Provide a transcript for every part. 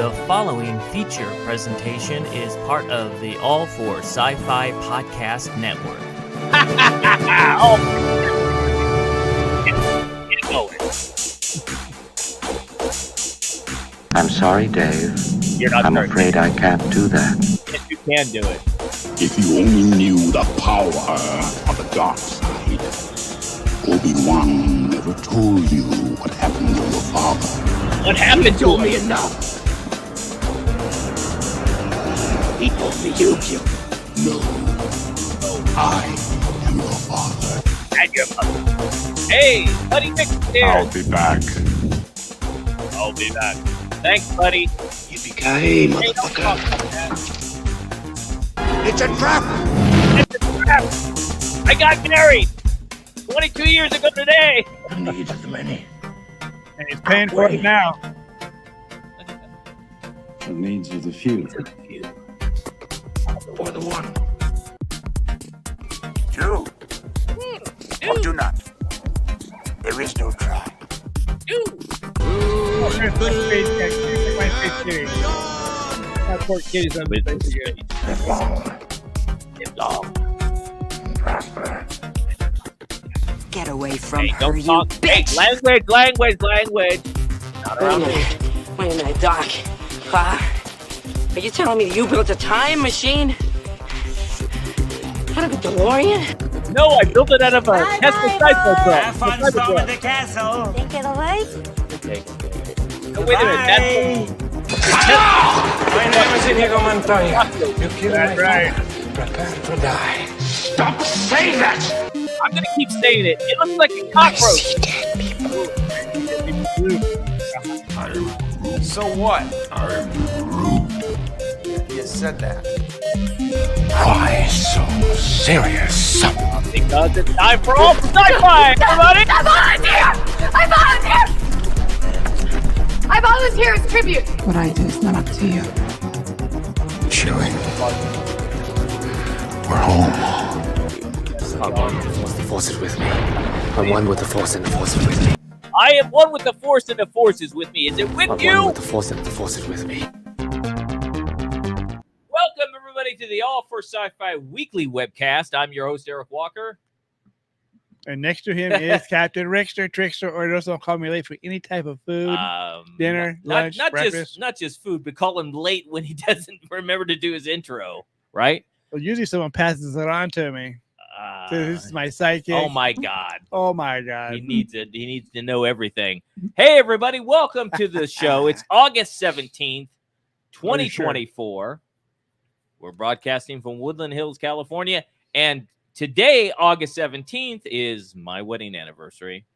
The following feature presentation is part of the All for Sci-Fi Podcast Network. I'm sorry, Dave. I'm afraid I can't do that. Yes, you can do it. If you only knew the power of the dark side. Obi-Wan never told you what happened to your father. What happened to me? Enough. He told me you killed him. No. I am your father. And your mother. Hey, buddy Mick's here. I'll be back. I'll be back. Thanks, buddy. Yippee-ki-yay, motherfucker. It's a trap! It's a trap. I got married 22 years ago today. The needs of the many. And he's paying for it now. The needs of the few. Or the one. Do. Or do not. There is no try. Live long. Prosper. Get away from her, Don't you talk. bitch! Hey, language. Not around me. Wait a minute, Doc. Are you telling me you built a time machine? Out of a DeLorean? No, I built it out of a Tesla Cyclotron. Have fun storming the castle. Take it away. No, wait a minute. My name is Inigo Montoya. You killed That's my right. father. Prepare to die. Stop saying that! I'm gonna keep saying it. It looks like a cockroach. So what? You said that. Why so serious? Because it's time for all sci-fi, everybody. I volunteer as tribute. What I do is not up to you. Chewie. We're home. I'm one with the force. The force is with me. I'm one with the force, and the force is with me. I am one with the force, and the force is with me. Is it with I'm you? one with the force, and the force is with me. Welcome, everybody, to the All for Sci-Fi Weekly webcast. I'm your host, Eric Walker. And next to him is Captain Rickster, Trickster, or just don't call me late for any type of food, dinner, lunch, breakfast. Not just food, but call him late when he doesn't remember to do his intro, right? Well, usually someone passes it on to me. So this is my sidekick. Oh my God. Oh my God. He needs it. He needs to know everything. Hey, everybody. Welcome to the show. It's August 17th, 2024. We're broadcasting from Woodland Hills, California. And today, August 17th, is my wedding anniversary.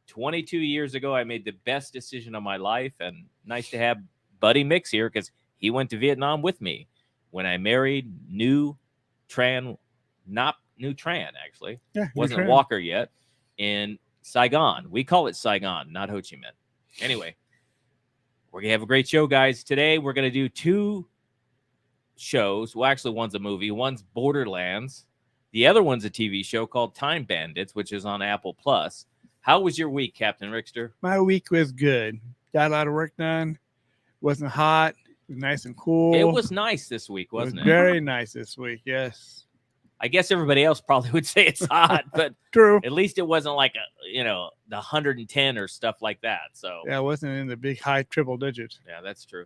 22 years ago, I made the best decision of my life. And nice to have Buddy Mix here because he went to Vietnam with me when I married New Tran, actually. Yeah, wasn't Walker yet, in Saigon. We call it Saigon, not Ho Chi Minh. Anyway, we're going to have a great show, guys. Today, we're going to do two shows. Well, actually, one's a movie. One's Borderlands. The other one's a TV show called Time Bandits, which is on Apple Plus. How was your week, Captain Rickster? My week was good. Got a lot of work done. Wasn't hot. It was nice and cool. It was nice this week, wasn't it? Very nice this week, yes. I guess everybody else probably would say it's hot, but True. at least it wasn't like the 110 or stuff like that. So Yeah, it wasn't in the big high triple digits. yeah, that's true.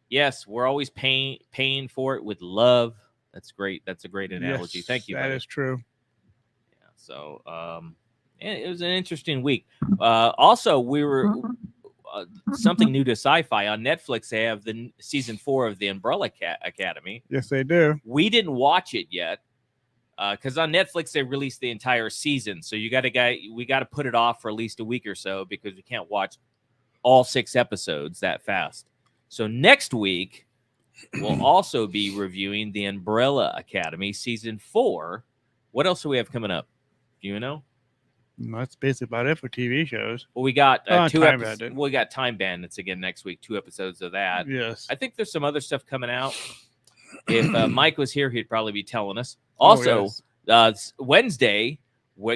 Yes, we're always paying for it with love. That's great. That's a great analogy. Yes, Thank you. That buddy. is true. Yeah, so it was an interesting week. Also, we were something new to sci-fi on Netflix. They have the season 4 of the Umbrella Academy. Yes, they do. We didn't watch it yet because on Netflix they released the entire season. So we got to put it off for at least a week or so because we can't watch all 6 episodes that fast. So next week we'll also be reviewing the Umbrella Academy season 4. What else do we have coming up? Do you know? That's basically about it for TV shows. Well, we got 2 Time episodes. Bandit. We got Time Bandits again next week. 2 episodes of that. Yes. I think there's some other stuff coming out. If Mike was here, he'd probably be telling us. Also, Wednesday,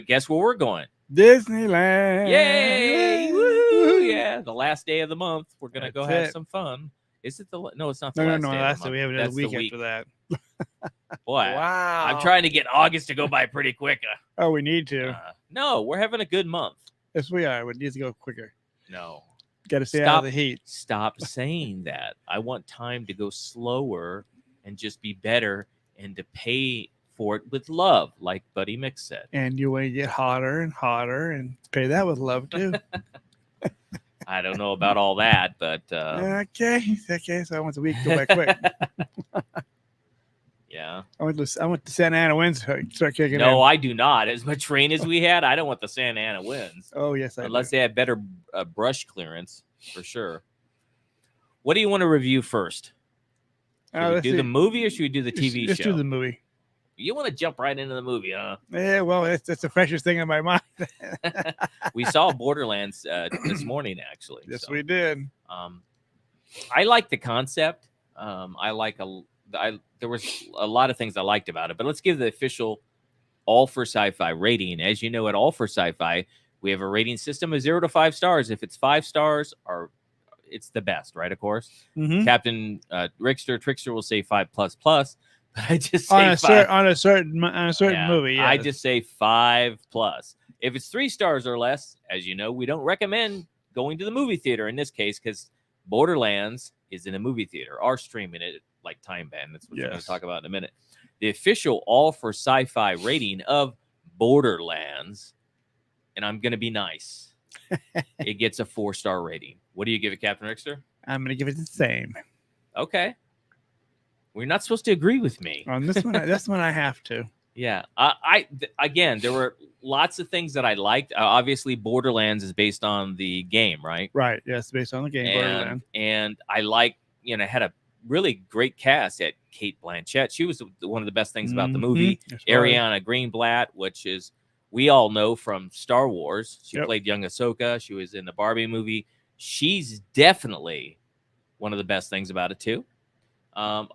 guess where we're going? Disneyland. Yay! Woo! Yeah, the last day of the month. We're going to go have some fun. Is it no? It's not the No, last no, day. no. of the That's month. we have another That's the week after that. Boy, Wow. I'm trying to get August to go by pretty quick. Oh, we need to. No, we're having a good month. Yes, we are. We need to go quicker. No. Got to stay out of the heat. Stop saying that. I want time to go slower and just be better and to pay for it with love, like Buddy Mix said. And you want to get hotter and hotter and pay that with love too. I don't know about all that, but okay. So I want the week to go by quick. Yeah. I want the Santa Ana winds to start kicking in. No, I do not. As much rain as we had, I don't want the Santa Ana winds. Oh, yes, I unless do. they have better brush clearance, for sure. What do you want to review first? Should we do the movie or should we do the TV Let's show? do the movie. You want to jump right into the movie, huh? Yeah, well, that's the freshest thing in my mind. We saw Borderlands this morning, actually. Yes, we did. I like the concept. There was a lot of things I liked about it, but let's give the official All for Sci-Fi rating. As you know, at All for Sci-Fi, we have a rating system of 0 to 5 stars. If it's 5 stars, it's the best, right? Of course, Captain Trickster will say 5++. But I just say on a certain movie. Yes. I just say 5+. If it's 3 stars or less, as you know, we don't recommend going to the movie theater in this case because Borderlands is in a movie theater or streaming it like Time Bandits, which we're going to talk about in a minute. The official All for Sci-Fi rating of Borderlands, and I'm going to be nice, it gets a 4-star rating. What do you give it, Captain Rickster? I'm going to give it the same. Okay. We're not supposed to agree with me. On this one, this one I have to. Yeah. Again, there were lots of things that I liked. Obviously, Borderlands is based on the game, right? Right. Yes, based on the game. Borderlands. And I like, had a really great cast at Kate Blanchett. She was one of the best things about the movie. Ariana Greenblatt, which is we all know from Star Wars. She played young Ahsoka. She was in the Barbie movie. She's definitely one of the best things about it too. But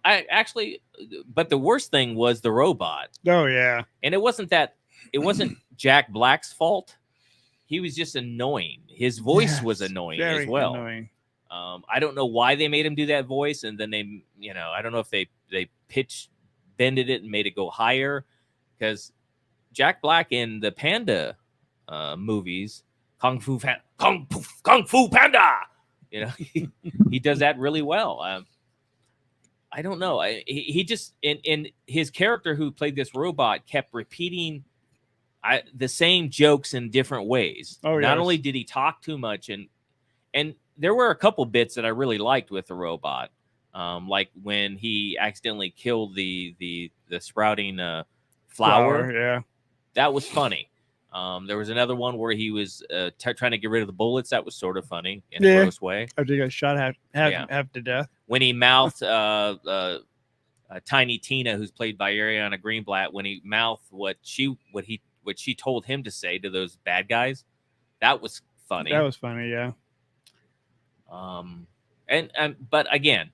the worst thing was the robot. Oh yeah. And it wasn't Jack Black's fault. He was just annoying. His voice was annoying as well. Annoying. I don't know why they made him do that voice, and then they, I don't know if they pitch bended it and made it go higher, because Jack Black in the Panda movies, Kung Fu Panda, he does that really well. I don't know. He just in his character who played this robot kept repeating the same jokes in different ways. Oh, Not only did he talk too much, and there were a couple bits that I really liked with the robot, like when he accidentally killed the sprouting flower. Yeah, that was funny. There was another one where he was trying to get rid of the bullets. That was sort of funny in a gross way. I think I shot half to death. When he mouthed Tiny Tina, who's played by Ariana Greenblatt, when he mouthed what she told him to say to those bad guys, that was funny. That was funny, yeah. But again,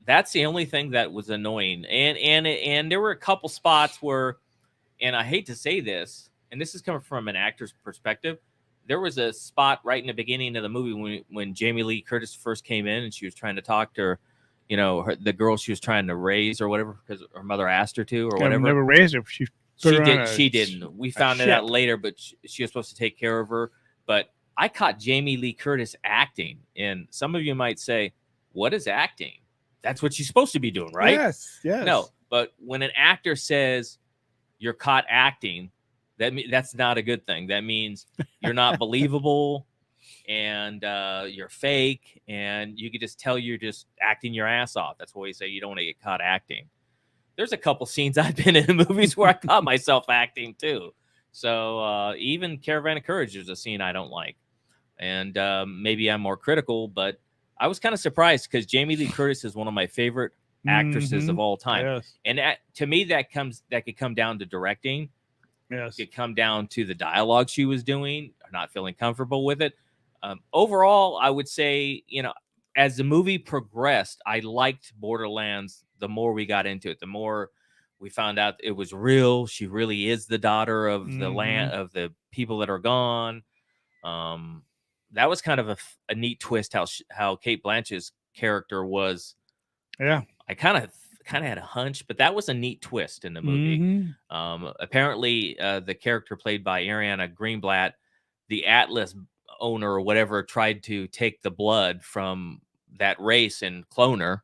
that's the only thing that was annoying. And there were a couple spots where, and I hate to say this, and this is coming from an actor's perspective, there was a spot right in the beginning of the movie when Jamie Lee Curtis first came in and she was trying to talk to her, the girl she was trying to raise or whatever, because her mother asked her to or whatever. Never raised her. She didn't. We found it out later, but she was supposed to take care of her. But I caught Jamie Lee Curtis acting, and some of you might say, "What is acting? That's what she's supposed to be doing, right?" Yes. No, but when an actor says you're caught acting, that's not a good thing. That means you're not believable, and you're fake, and you could just tell you're just acting your ass off. That's why we say you don't want to get caught acting. There's a couple scenes I've been in movies where I caught myself acting too. So even Caravan of Courage, there's a scene I don't like. And maybe I'm more critical, but I was kind of surprised because Jamie Lee Curtis is one of my favorite actresses of all time. Yes. And to me, that could come down to directing. Yes. It could come down to the dialogue she was doing, or not feeling comfortable with it. Overall, I would say, as the movie progressed, I liked Borderlands. The more we got into it, the more we found out it was real. She really is the daughter of the land, of the people that are gone. That was kind of a neat twist how Kate Blanchett's character was. Yeah. I kind of had a hunch, but that was a neat twist in the movie. Mm-hmm. Apparently, the character played by Ariana Greenblatt, the Atlas owner or whatever, tried to take the blood from that race and clone her,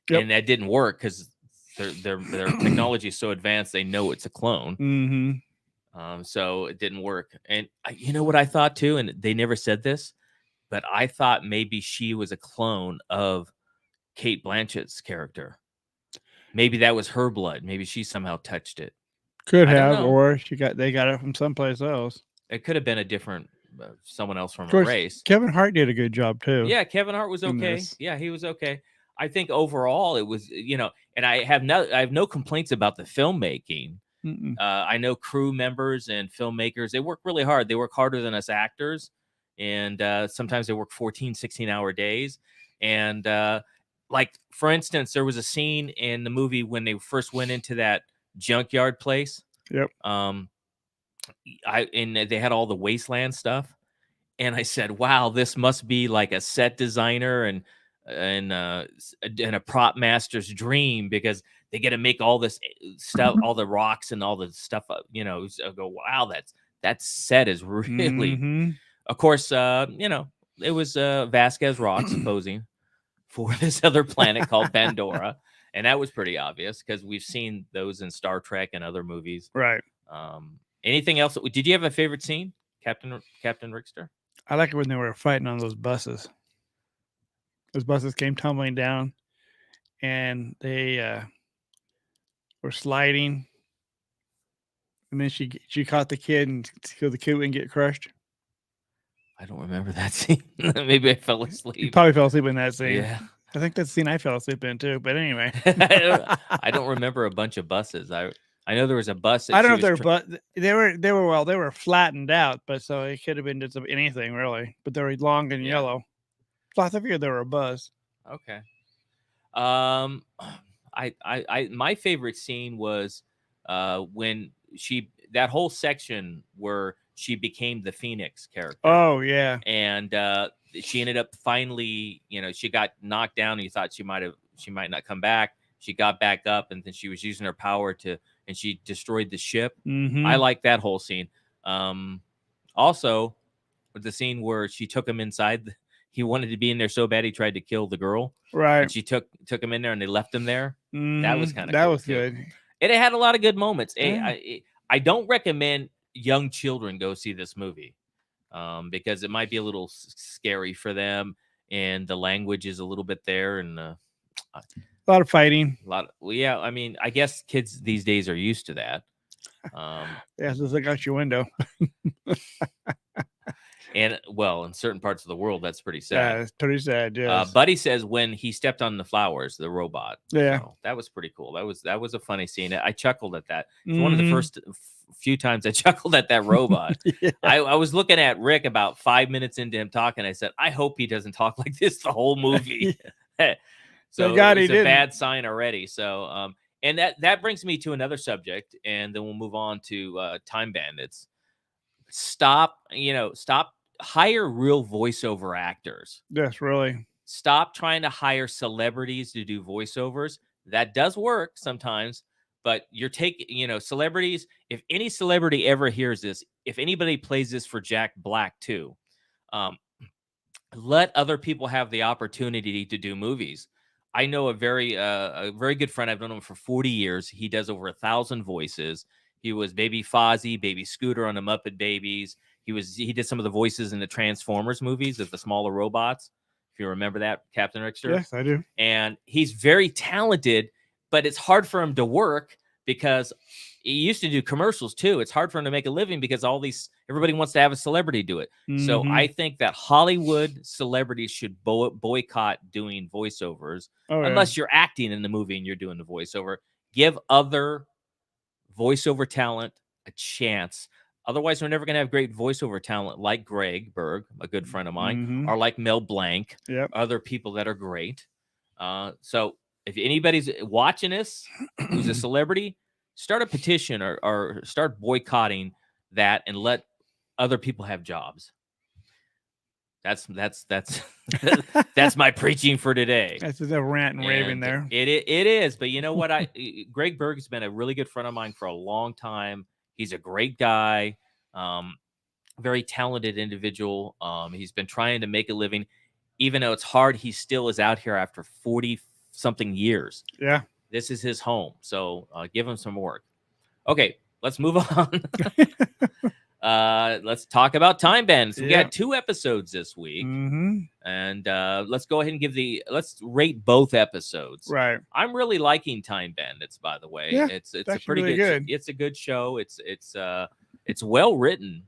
and that didn't work because their technology is so advanced they know it's a clone. Mm-hmm. So it didn't work. And you know what I thought too, and they never said this, but I thought maybe she was a clone of Kate Blanchett's character. Maybe that was her blood. Maybe she somehow touched it. Could have, or they got it from someplace else. It could have been a different someone else from a race. Kevin Hart did a good job too. Yeah, Kevin Hart was okay. Yeah, he was okay. I think overall it was, and I have no complaints about the filmmaking. I know crew members and filmmakers, they work really hard. They work harder than us actors, and sometimes they work 14, 16-hour days. And like, for instance, there was a scene in the movie when they first went into that junkyard place. Yep. And they had all the wasteland stuff, and I said, "Wow, this must be like a set designer and a prop master's dream, because they get to make all this stuff, all the rocks and all the stuff. So I go, wow, that set is really." Of course, it was Vasquez rocks posing for this other planet called Pandora, and that was pretty obvious because we've seen those in Star Trek and other movies. Right. Anything else? Did you have a favorite scene, Captain Rickster? I like it when they were fighting on those buses. Those buses came tumbling down, and they were sliding. And then she caught the kid, and so the kid wouldn't get crushed. I don't remember that scene. Maybe I fell asleep. You probably fell asleep in that scene. Yeah. I think that's the scene I fell asleep in too. But anyway, I don't remember a bunch of buses. I know there was a bus. I don't know if they were flattened out, but so it could have been just anything really. But they were long and yellow. So I figured they were a buzz. Okay. My favorite scene was when that whole section where she became the Phoenix character. Oh yeah. And she ended up finally, she got knocked down, and you thought she might not come back. She got back up, and then she was using her power and she destroyed the ship. Mm-hmm. I like that whole scene. Also, with the scene where she took him inside, he wanted to be in there so bad he tried to kill the girl. Right. And she took him in there, and they left him there. That was kind of that cool was too. good. And it had a lot of good moments. Yeah. I don't recommend young children go see this movie because it might be a little scary for them, and the language is a little bit there, and a lot of fighting. I mean, I guess kids these days are used to that. Yeah, just look out your window. And well, in certain parts of the world, that's pretty sad. Yeah, it's pretty sad. Yes. Buddy says when he stepped on the flowers, the robot. Yeah, so that was pretty cool. That was a funny scene. I chuckled at that. It's one of the first few times I chuckled at that robot. Yeah. I was looking at Rick about 5 minutes into him talking. I said, I hope he doesn't talk like this the whole movie. So it's a bad sign already. So and that brings me to another subject, and then we'll move on to Time Bandits. Stop hire real voiceover actors. Yes, really. Stop trying to hire celebrities to do voiceovers. That does work sometimes, but you're taking, celebrities. If any celebrity ever hears this, if anybody plays this for Jack Black too, let other people have the opportunity to do movies. I know a very good friend. I've known him for 40 years. He does over 1,000 voices. He was Baby Fozzie, Baby Scooter on the Muppet Babies. He did some of the voices in the Transformers movies of the smaller robots. If you remember that, Captain Rickster. Yes, I do. And he's very talented, but it's hard for him to work because he used to do commercials too. It's hard for him to make a living because everybody wants to have a celebrity do it. Mm-hmm. So I think that Hollywood celebrities should boycott doing voiceovers unless you're acting in the movie and you're doing the voiceover. Give other voiceover talent a chance. Otherwise, we're never going to have great voiceover talent like Greg Berg, a good friend of mine, or like Mel Blanc, other people that are great. So if anybody's watching this who's a celebrity, start a petition or start boycotting that and let other people have jobs. That's that's my preaching for today. That's just a rant and raving And there. It is, but you know what? Greg Berg has been a really good friend of mine for a long time. He's a great guy, very talented individual. He's been trying to make a living, even though it's hard. He still is out here after 40 something years. Yeah. This is his home, so give him some work. Okay, let's move on. Let's talk about Time Bandits. We got 2 episodes this week, and let's go ahead and let's rate both episodes. Right. I'm really liking Time Bandits, by the way. Yeah, it's a pretty really good. It's a good show. It's well written,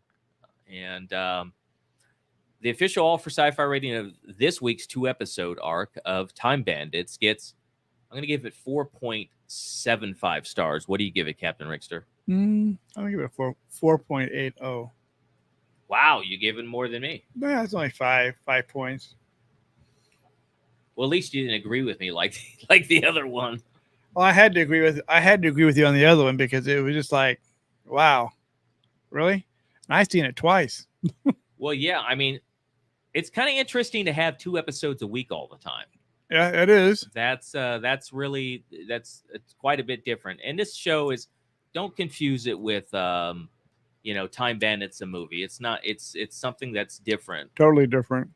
and the official All for Sci-Fi rating of this week's 2-episode arc of Time Bandits gets. I'm going to give it 4.75 stars. What do you give it, Captain Rickster? I'm gonna give it a 4.80. Wow, you gave it more than me. Yeah, it's only 5 points. Well, at least you didn't agree with me like the other one. Well, I had to agree with you on the other one because it was just like, wow, really? And I've seen it twice. Well, yeah, I mean, it's kind of interesting to have 2 episodes a week all the time. Yeah, it is. It's quite a bit different. And this show is, don't confuse it with Time Bandits, a movie. It's not. It's something that's different. Totally different.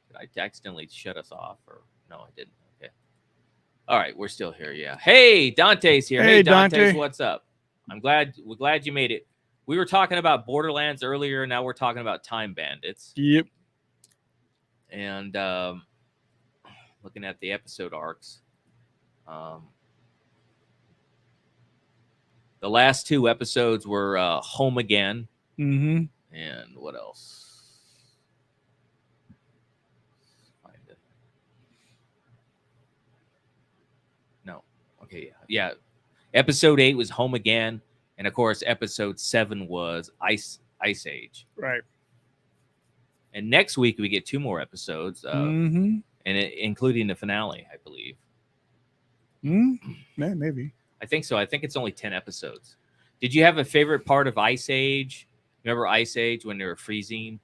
Did I accidentally shut us off, or no, I didn't. Okay. All right, we're still here. Yeah. Hey, Dante's here. Hey, Dante's, what's up? We're glad you made it. We were talking about Borderlands earlier. Now we're talking about Time Bandits. Yep. And looking at the episode arcs. The last 2 episodes were Home Again. Mm-hmm. And what else? No. Okay, yeah. Episode 8 was Home Again. And, of course, episode 7 was Ice Age. Right. And next week we get 2 more episodes, and including the finale, I believe. Yeah, maybe. I think so. I think it's only 10 episodes. Did you have a favorite part of Ice Age? Remember Ice Age when they were freezing?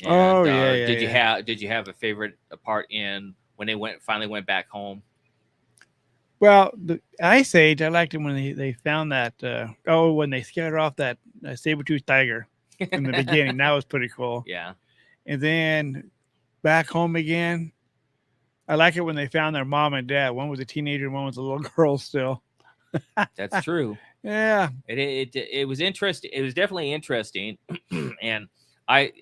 And, Did you have a favorite part in when they finally went back home? Well, the Ice Age, I liked it when they found that. When they scared off that saber-toothed tiger in the beginning. That was pretty cool. Yeah. And then back home again. I like it when they found their mom and dad. One was a teenager, and one was a little girl still. That's true. Yeah. It was interesting. It was definitely interesting. And I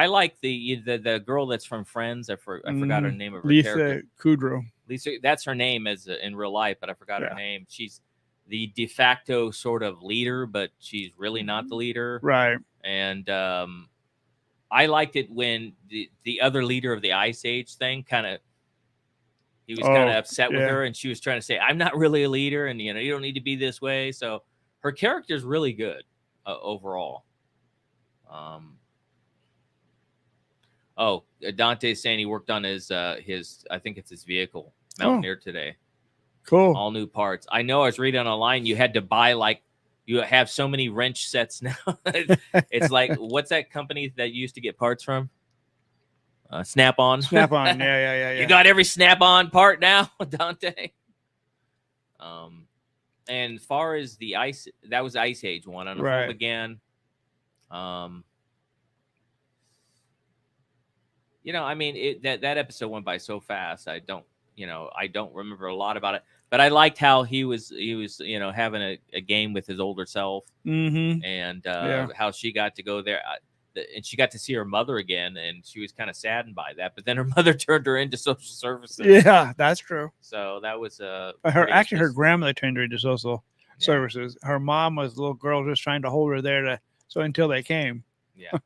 like the girl that's from Friends. I forgot her name of her Lisa character. Kudrow. Lisa, that's her name in real life, but I forgot her name. She's the de facto sort of leader, but she's really not the leader. Right. And I liked it when the other leader of the Ice Age thing he was kind of upset with her, and she was trying to say, I'm not really a leader, and you don't need to be this way. So her character is really good overall. Dante's saying he worked on his I think it's his vehicle, Mountaineer, today. Cool. All new parts. I know I was reading online, you had to buy you have so many wrench sets now. It's like, what's that company that you used to get parts from? Snap-on. Snap-on. Yeah. You got every Snap-on part now, Dante. And as far as that was Ice Age one. On Home Again. That episode went by so fast. I don't remember a lot about it. But I liked how he was having a game with his older self, and how she got to go there, and she got to see her mother again, and she was kind of saddened by that. But then her mother turned her into social services. Yeah, that's true. So that was her grandmother turned her into social services. Her mom was a little girl just trying to hold her there until they came. Yeah.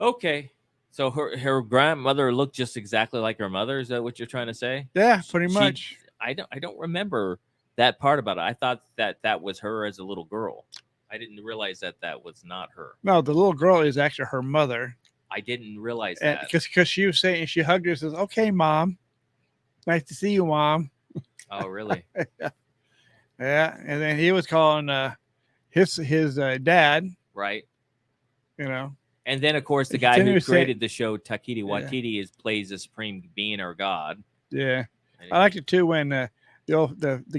Okay. So her grandmother looked just exactly like her mother. Is that what you're trying to say? Yeah, pretty much. I don't remember that part about it. I thought that was her as a little girl. I didn't realize that was not her. No, the little girl is actually her mother. I didn't realize that. Because she was saying, she hugged her and says, "Okay, Mom. Nice to see you, Mom." Oh, really? Yeah. And then he was calling his dad. Right. And then, of course, the guy Then he who was saying- created the show, Takeshi Waititi, plays the supreme being or god. Yeah, I liked it too when the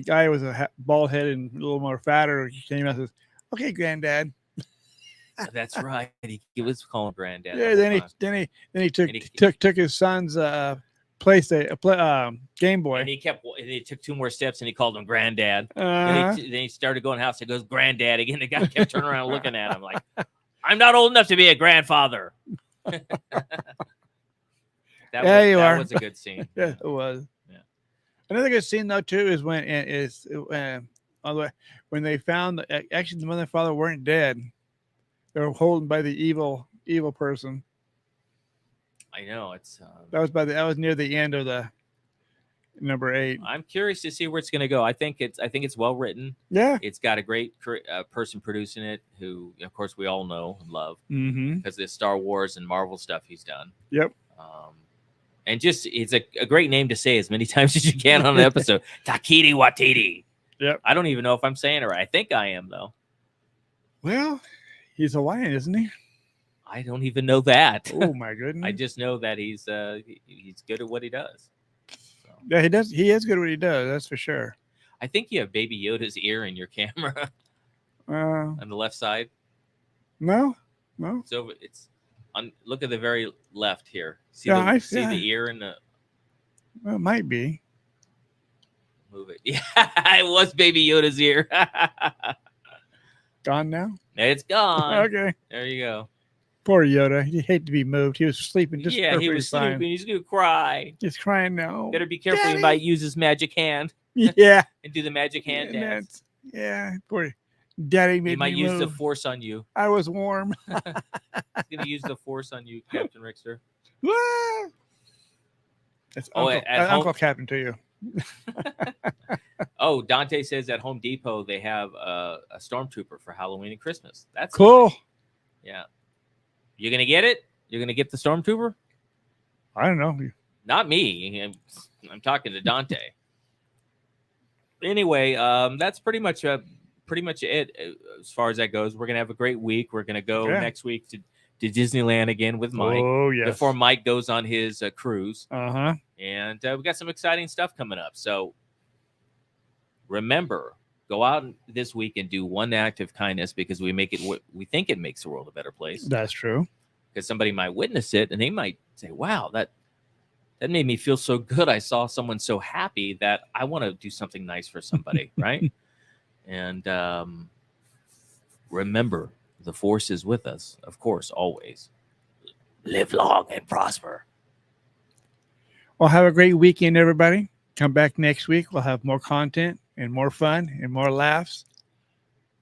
guy was a bald head and a little more fatter. He came out and says, "Okay, Granddad." That's right. He was calling Granddad. Yeah. the whole time. Then he took And he- took his son's Game Boy. And he took 2 more steps and he called him Granddad. Uh-huh. Then he started going house. He goes, Granddad again. The guy kept turning around looking at him like, I'm not old enough to be a grandfather. That was a good scene. Yeah, it was. Yeah. Another good scene though too is when they found actually the mother and father weren't dead. They were holding by the evil person. I know it's. That was near the end of the number 8. I'm curious to see where it's going to go. I think it's well written. Yeah. It's got a great person producing it, who of course we all know and love Mm-hmm. because of the Star Wars and Marvel stuff he's done. Yep. And just it's a great name to say as many times as you can on an episode. Takeshi Waititi. Yep. I don't even know if I'm saying it right. I think I am though. Well, he's Hawaiian, isn't he? I don't even know that. Oh my goodness. I just know that he's good at what he does. So, Yeah, he does. He is good at what he does. That's for sure. I think you have Baby Yoda's ear in your camera on the left side. No. So it's on. Look at the very left here. See Yeah, I see see. the ear in the. Well, it might be. Move it. Yeah, it was Baby Yoda's ear. Gone now? It's gone. Okay. There you go. Poor Yoda. He hate to be moved. He was sleeping just Yeah, he perfectly was fine. sleeping. He's gonna cry. He's crying now. Better be careful. Daddy. He might use his magic hand Yeah. and do the magic hand And dance. yeah. Poor Daddy He made might me use the move. force on you. I was warm. He's gonna use the force on you, Captain Rickster. Wah! It's Oh, Uncle, at home- Uncle Captain to you. Oh, Dante says at Home Depot they have a stormtrooper for Halloween and Christmas. That's Cool. nice. Yeah. You gonna get it? You're gonna get the stormtrooper? I don't know. Not me. I'm talking to Dante. Anyway, that's pretty much it as far as that goes. We're gonna have a great week. We're gonna go Yeah. next week to Disneyland again with Mike. Oh, yes. Before Mike goes on his cruise. Uh-huh. And we got some exciting stuff coming up. So remember, go out this week and do one act of kindness because we think it makes the world a better place. That's true. Because somebody might witness it and they might say, wow, that made me feel so good. I saw someone so happy that I want to do something nice for somebody, right? And remember, the force is with us, of course, always. Live long and prosper. Well, have a great weekend, everybody. Come back next week. We'll have more content and more fun and more laughs.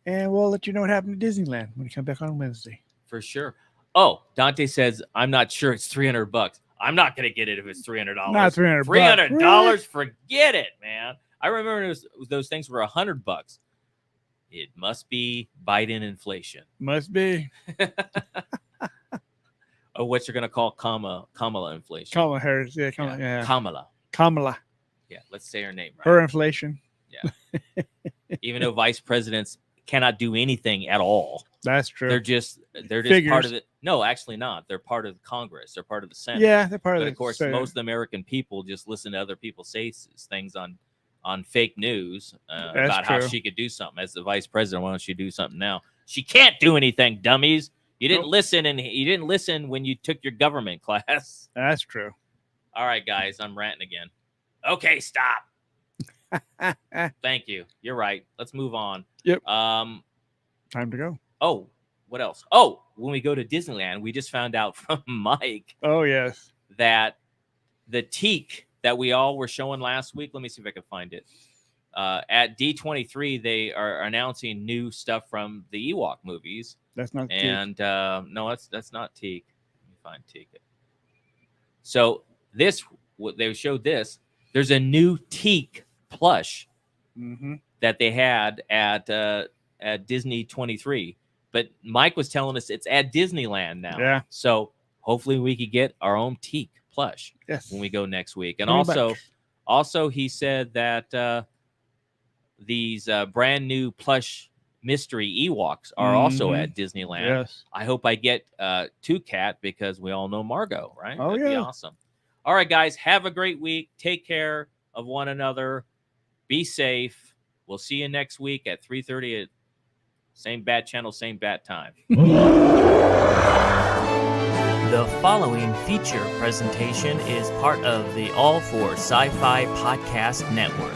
And we'll let you know what happened to Disneyland when we come back on Wednesday. For sure. Oh, Dante says, I'm not sure it's $300. I'm not going to get it if it's $300. Not $300. $300. Forget it, man. I remember those things were $100. It must be Biden inflation. Must be. Oh, what you're going to call Kamala inflation. Kamala Harris. Yeah, Kamala. Yeah. Kamala. Yeah, let's say her name right. Her inflation. Yeah. Even though vice presidents cannot do anything at all. That's true. They're just Figures. part of it. No, actually not. They're part of Congress. They're part of the Senate. Yeah, they're part But of of course, most of the American people just listen to other people say things on fake news about how true. she could do something. As the vice president, why don't she do something now? She can't do anything, dummies. You didn't listen, and you didn't listen when you took your government class. That's true. All right, guys, I'm ranting again. Okay, stop. Thank you. You're right. Let's move on. Yep. Time to go. Oh, what else? Oh, when we go to Disneyland, we just found out from Mike. Oh, yes. That the teak that we all were showing last week. Let me see if I can find it. At D23, they are announcing new stuff from the Ewok movies. That's not teak. And no, that's not teak. Let me find teak. So they showed this. There's a new teak plush that they had at Disney 23. But Mike was telling us it's at Disneyland now. Yeah. So hopefully we could get our own teak plush when we go next week. And also he said that these brand new plush mystery Ewoks are also at Mhm. Disneyland. Yes. I hope I get to Cat because we all know Margot, right? Oh, That'd be yeah. awesome. All right, guys, have a great week. Take care of one another. Be safe. We'll see you next week at 3:30 at same bat channel, same bat time. The following feature presentation is part of the All for Sci-Fi Podcast Network.